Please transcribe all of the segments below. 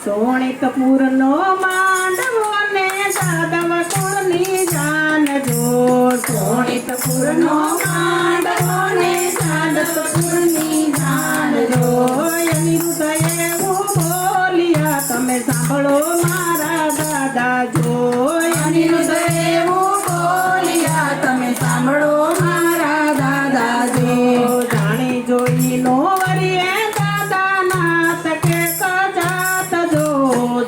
સોણિતપુરનો માંડવો ને સાદવ કુળની જાણજો. સોણિતપુરનો માંડવો ને સાદવ કુળની જાણજો. અનિરુદ્ધ એવું બોલ્યા તમે સાંભળો મારા દાદા જો. અનિરુદ્ધ એવું બોલ્યા તમે સાંભળો મારા દાદા જો. જાણી જોઈ નો વરીએ દાદાનાથ કે કજાત જો.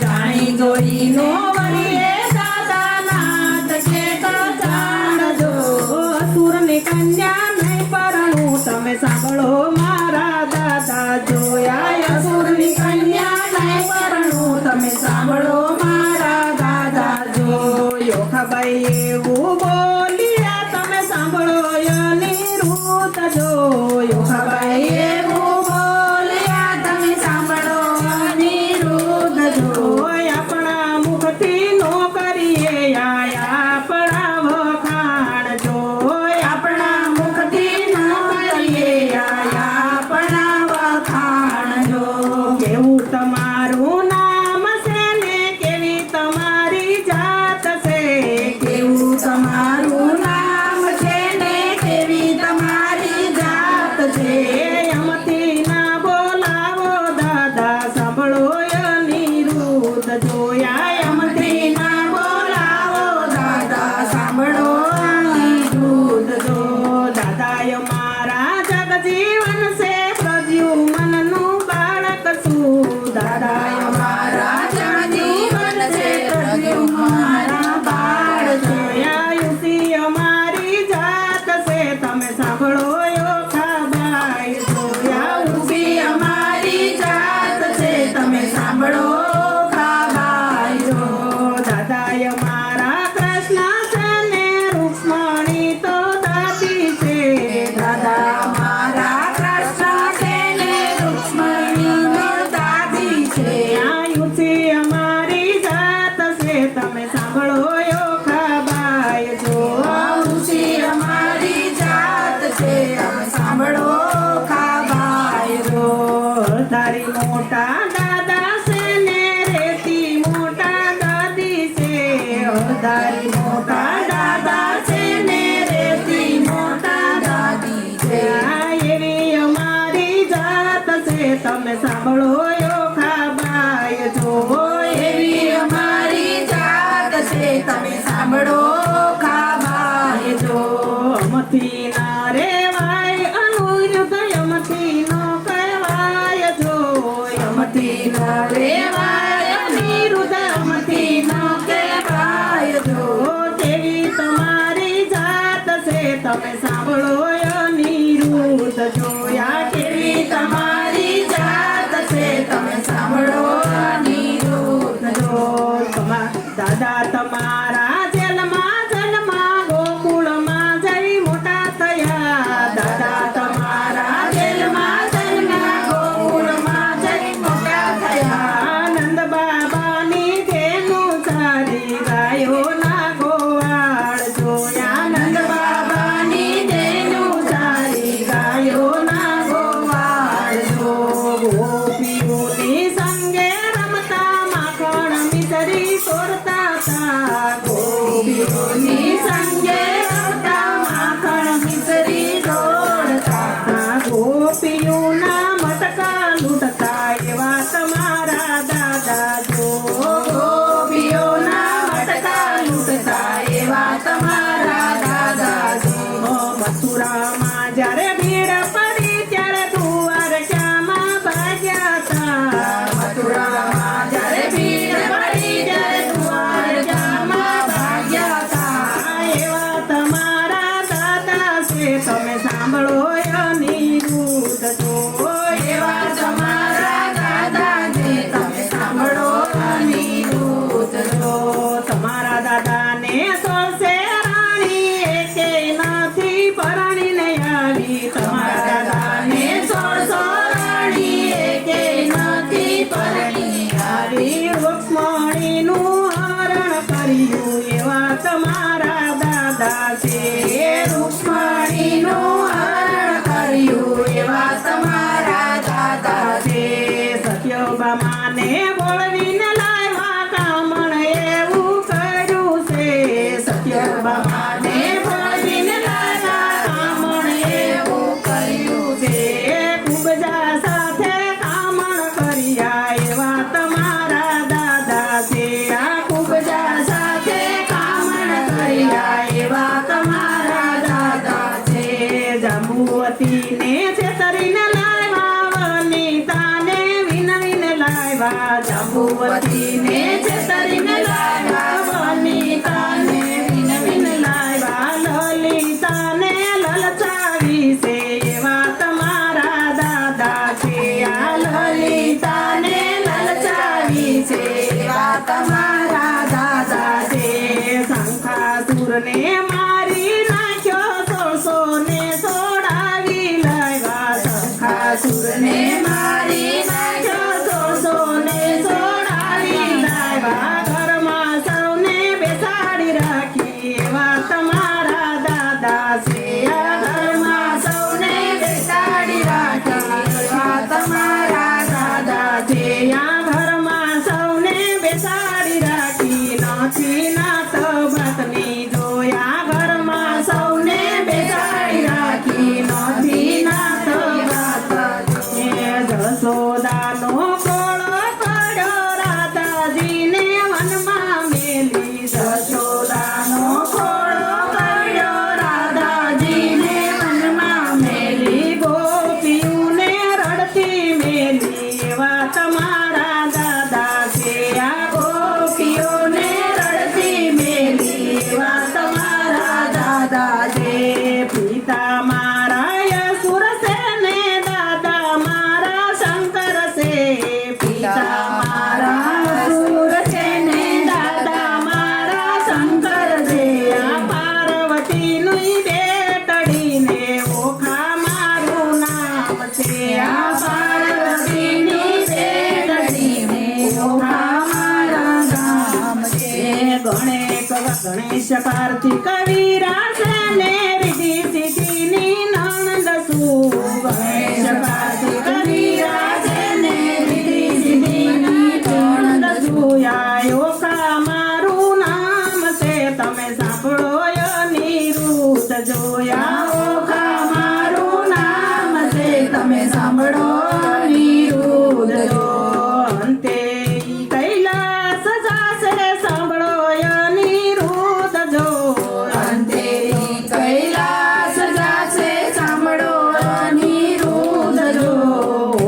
જાણી જોઈ નો વરીએ દાદાનાથ કે કજાત જો. અસુરની કન્યા નહીં પરણું તમે સાંભળો મારા દાદા જો. અસુરની કન્યા નહીં પરણું તમે સાંભળો મારા દાદા જો. યોખાબાઈ એવું બોલ્યા તમે સાંભળો અનિરુદ્ધ જો. યોખાબાઈ એવું બોલ્યા તમે સાંભળો અનિરુદ્ધ જો. આપણા મુખથી નો કરીએ આપણા વખાણ જો. આપણા મુખથી નો કરીએ આપણા વખાણ જો. કેવું તમારું નામ છે ને કેવી તમારી જાત છે. કેવું તમારું નામ છે ને કેવી તમારી જાત છે. એમથી ના બોલાવો દાદા સાંભળો અનિરુદ્ધ જોયા. એમથી ના બોલાવો દાદા સાંભળો અનિરુદ્ધ જો. દાદા મારા જગજીવન છે પ્રદ્યુમનનું બાળક છું. દાદા મારા જગજીવન છે પ્રદ્યુમનના બાળક છે. આયુષી અમારી જાત છે તમે સાંભળો યોખાબાઈ જો. આયુષી અમારી જાત છે તમે સાંભળો ખાબાઈ જો. દાદા મારા કૃષ્ણ છે ને રૂક્ષ્મણી તો દાદી છે. દાદા મારા કૃષ્ણ છે ને રૂક્ષ્મણી તો દાદી છે. આયુષી અમારી જાત છે તમે સાંભળો યોખાબાઈ જો. આયુષી અમારી જાત છે તમે સાંભળો ખાબાઈ જો. તારી મોટા દાદા છે ને રેતી મોટા દાદી છે. તારી મોટા દાદા છે ને રેતી મોટા દાદી છે. એવી અમારી જાત છે તમે સાંભળો યોખાબાઈ જો. એવી અમારી જાત છે તમે સાંભળો ખાબાઈ જો. અમથી ના રેવાય અનિરુદ્ધ અમથી નો કહેવાય જો. અમથી ના રેવાય અનિરુદ્ધ અમથી નો કહેવાય જો. કેવી તમારી જાત છે તમે સાંભળો અનિરુદ્ધ જોયા. કેવી તમારી જાત છે તમે સાંભળો અનિરુદ્ધ જો. દાદા તમારા જેલમાં જન્મા ગોકુળમાં જઈ મોટા થયા. દાદા તમારા જેલમાં જન્મા ગોકુળમાં જઈ મોટા થયા. નંદ બાબાની ધેનું ચારી ગાયો ના ગોવાળ જોયા. નંદ બાબાની ધેનું ચારી ગાયો ના ગોવાળ જો. ગોપીઓની સંગે રમતા માખણ મિસરી તોડતા હતા. ગોપીઓની સંગે રમતા માખણ મિસરી તોડતા હતા. ગોપીઓના મટકા લૂંટતા એવા તમારા દાદા જો. ગોપીઓના મટકા લૂંટતા એવા તમારા દાદા જો. મથુરામાં જ્યારે ભીડ પડી ત્યારે દ્વારકામાં ભાગ્યા હતા. મથુરામાં જ્યારે ભીડ પડી ત્યારે દ્વારકામાં ભાગ્યા હતા. એવા તમારા દાદા છે તમે સાંભળો અનિરુદ્ધ જો. એવા તમારા દાદા છે તમે સાંભળો સત્યભામાને બોળવીને લાવ્યા કામણ એવું કર્યું છે. સત્યભામાને બોળવીને લાવ્યા કામણ એવું કર્યું છે. કુબજા સાથે કામણ કર્યા એવા તમારા દાદા છે. આ કુબજા સાથે કામણ કર્યા એવા તમારા દાદા છે. જાંબુવતીને છેતરીને લાવ્યા વનિતાને વિનવીને લાવ્યા. જાંબુવતીને છેતરીને લાવ્યા વનિતાને વિનવીને લાવ્યા. લલિતાને લલચાવી છે એવા તમારા દાદા છે. આ લલિતાને લલચાવી છે એવા તમારા દાદા છે. શંખાસુરને મારી નાખ્યો 1600 ને સોડાવી લાવ્યા. શંખાસુરને મારી નાખ્યો 1600 ને સોડાવી લાવ્યા. ઘરમાં સૌને બેસાડી રાખી એવા તમારા દાદા છે. આ ઘરમાં સૌને બેસાડી રાખી એવા તમારા દાદા છે. આ ઘરમાં સૌને બેસાડી રાખી નથી નાત ભાતની જોયા. ઘરમાં સૌને બેસાડી રાખી નથી નાત ભાત. જશોદાનો ખોળો કર્યો રાધાજીને વનમાં મેલી. જશોદાનો ખોળો કર્યો રાધાજીને વનમાં મેલી. ગોપીઓને રડતી મેલી એવા તમારા દાદા છે. આ ગોપીઓને રડતી મેલી એવા તમારા દાદા છે. પિતા મારા યસુર છે ને દાદા મારા શંકર છે. પિતા મારા યસુર છે ને દાદા મારા શંકર છે. આ પાર્વતીની બેટડીને ઓખા મારું નામ છે. આ પાર્વતીની બેટડીને ઓખા મારા નામ છે. ગણેશ કાર્તિક વીરા છે ને રિદ્ધિ સિદ્ધિની નણંદ છું. ગણેશ કાર્તિક વીરા છે ને રિદ્ધિ સિદ્ધિની નણંદ છું. આ ઓખા મારું નામ છે તમે સાંભળો અનિરુદ્ધ જોયા. ઓખા મારું નામ છે તમે સાંભળો અનિરુદ્ધ જો. અંતે કૈલાસ જાશે સાંભળો અનિરુદ્ધ જો. અંતે કૈલાસ જાશે સાંભળો અનિરુદ્ધ જો.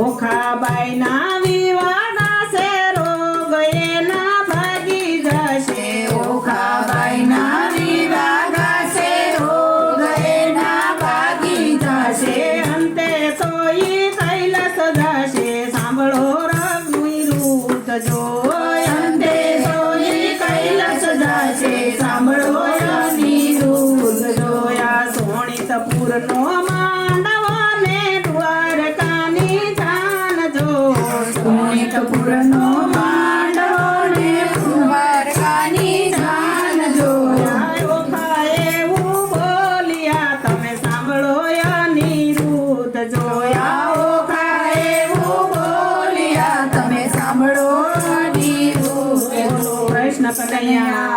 ઓખાબાઈના વિવાહ ગાશે રોગ એના ભાગી જશે. ઓખાબાઈના વિવાહ ગાશે રોગ એના ભાગી જશે. અંતે તો ઈ કૈલાસ જશે સાંભળો અનિરુદ્ધ જો. અંતે તો ઈ કૈલાસ જશે સાંભળો અનિરુદ્ધ જો. આ સોણિતપુરનો માંડવો ને દ્વારકાની જાન જો. સોણિતપુરનો માંડવો ને દ્વારકાની જાન જો. ઓખા એવું બોલ્યા તમે સાંભળો અનિરુદ્ધ જો. ઓખા એવું બોલ્યા તમે સાંભળો અનિરુદ્ધ જો. કૃષ્ણ કનૈયા